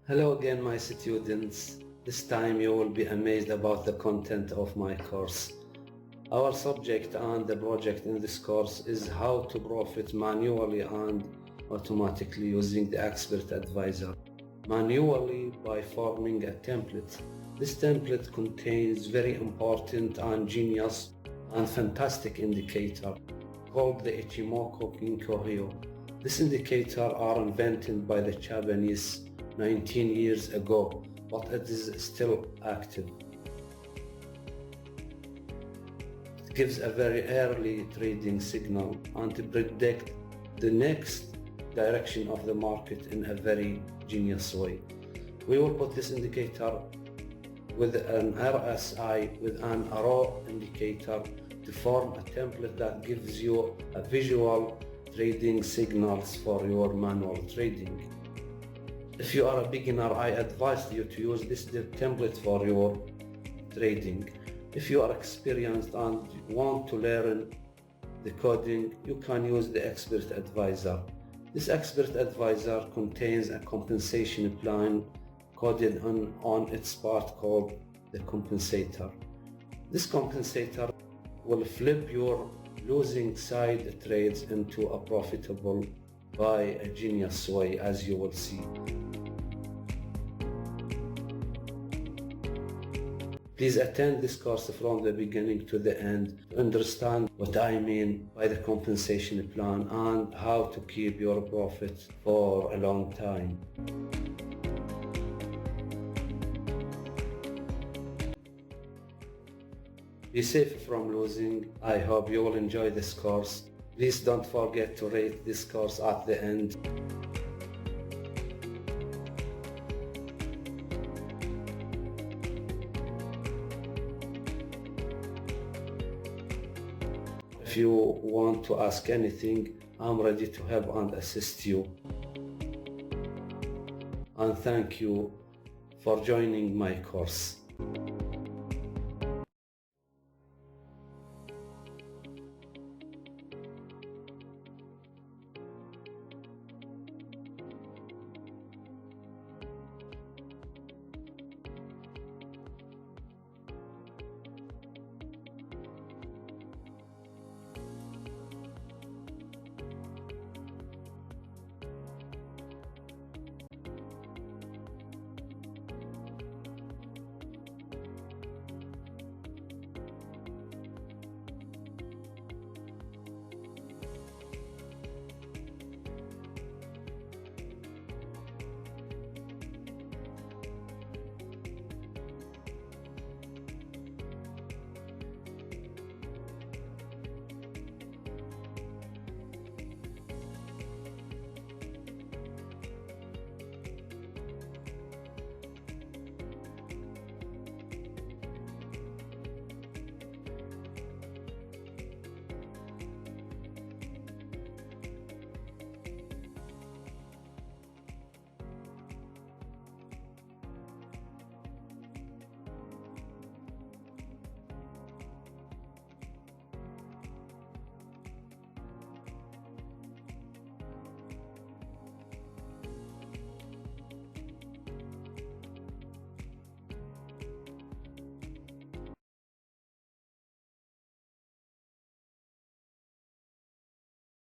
Hello again, my students. This time you will be amazed about the content of my course. Our subject and the project in this course is how to profit manually and automatically using the expert advisor. Manually by forming a template. This template contains very important and genius and fantastic indicator called the ichimoku renko. This indicator are invented by the Japanese 19 years ago, but it is still active. It gives a very early trading signal and to predict the next direction of the market in a very genius way. We will put this indicator with an RSI with an arrow indicator to form a template that gives you a visual trading signals for your manual trading. If you are a beginner, I advise you to use this template for your trading. If you are experienced and want to learn the coding, you can use the expert advisor. This expert advisor contains a compensation plan coded on its part called the compensator. This compensator will flip your losing side trades into a profitable by a genius way, as you will see. Please attend this course from the beginning to the end to understand what I mean by the compensation plan and how to keep your profits for a long time. Be safe from losing. I hope you will enjoy this course. Please don't forget to rate this course at the end. If you want to ask anything, I'm ready to help and assist you. And thank you for joining my course.